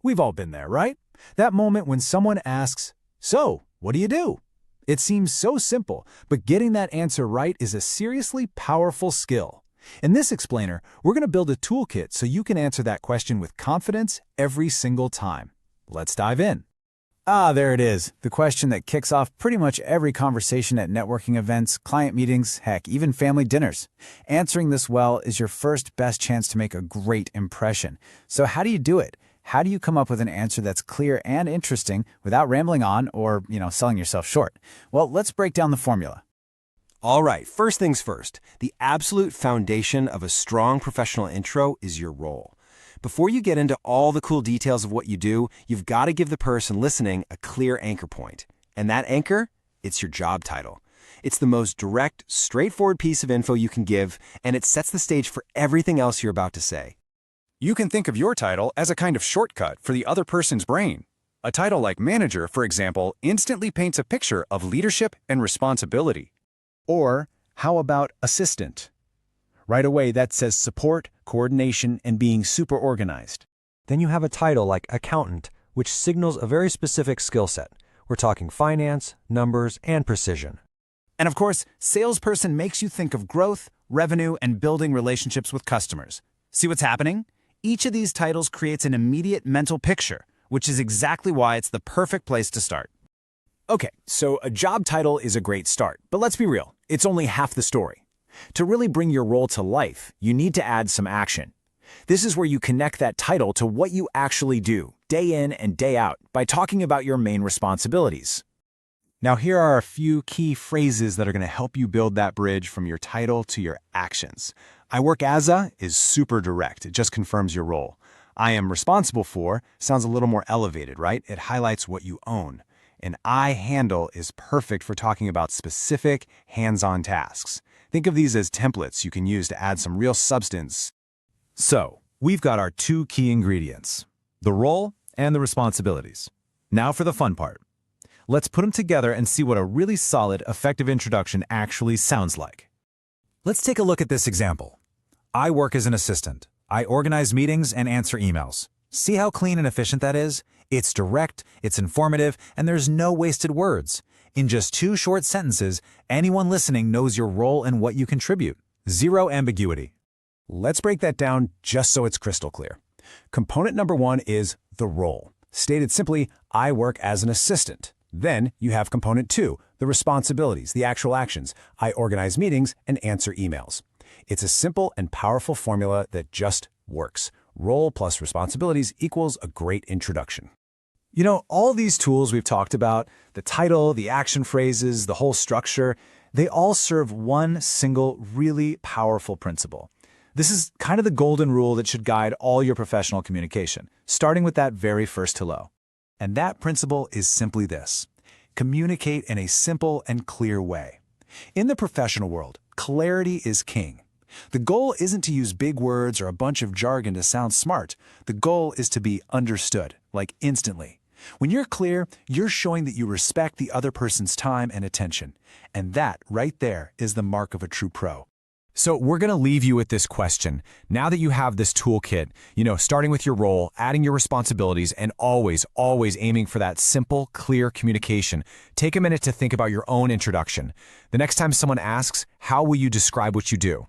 We've all been there, right? That moment when someone asks, "So, what do you do?" It seems so simple, but getting that answer right is a seriously powerful skill. In this explainer, we're going to build a toolkit so you can answer that question with confidence every single time. Let's dive in. There it is, the question that kicks off pretty much every conversation at networking events, client meetings, heck, even family dinners. Answering this well is your first best chance to make a great impression. So how do you do it? How do you come up with an answer that's clear and interesting without rambling on or, selling yourself short? Well, let's break down the formula. All right, first things first. The absolute foundation of a strong professional intro is your role. Before you get into all the cool details of what you do, you've got to give the person listening a clear anchor point. And that anchor, it's your job title. It's the most direct, straightforward piece of info you can give, and it sets the stage for everything else you're about to say. You can think of your title as a kind of shortcut for the other person's brain. A title like manager, for example, instantly paints a picture of leadership and responsibility. Or how about assistant? Right away, that says support, coordination, and being super organized. Then you have a title like accountant, which signals a very specific skill set. We're talking finance, numbers, and precision. And of course, salesperson makes you think of growth, revenue, and building relationships with customers. See what's happening? Each of these titles creates an immediate mental picture, which is exactly why it's the perfect place to start. Okay, so a job title is a great start, but let's be real, it's only half the story. To really bring your role to life, you need to add some action. This is where you connect that title to what you actually do, day in and day out, by talking about your main responsibilities. Now, here are a few key phrases that are going to help you build that bridge from your title to your actions. I work as a is super direct. It just confirms your role. I am responsible for sounds a little more elevated, right? It highlights what you own. And I handle is perfect for talking about specific, hands-on tasks. Think of these as templates you can use to add some real substance. So, we've got our two key ingredients, the role and the responsibilities. Now for the fun part. Let's put them together and see what a really solid, effective introduction actually sounds like. Let's take a look at this example. I work as an assistant. I organize meetings and answer emails. See how clean and efficient that is? It's direct, it's informative, and there's no wasted words. In just 2 short sentences, anyone listening knows your role and what you contribute. Zero ambiguity. Let's break that down just so it's crystal clear. Component number 1 is the role. Stated simply, I work as an assistant. Then you have component 2, the responsibilities, the actual actions. I organize meetings and answer emails. It's a simple and powerful formula that just works. Role plus responsibilities equals a great introduction. All these tools we've talked about, the title, the action phrases, the whole structure, they all serve one single, really powerful principle. This is kind of the golden rule that should guide all your professional communication, starting with that very first hello. And that principle is simply this: communicate in a simple and clear way. In the professional world, clarity is king. The goal isn't to use big words or a bunch of jargon to sound smart. The goal is to be understood, like instantly. When you're clear, you're showing that you respect the other person's time and attention. And that, right there, is the mark of a true pro. So we're going to leave you with this question. Now that you have this toolkit, starting with your role, adding your responsibilities, and always aiming for that simple, clear communication, take a minute to think about your own introduction. The next time someone asks, how will you describe what you do?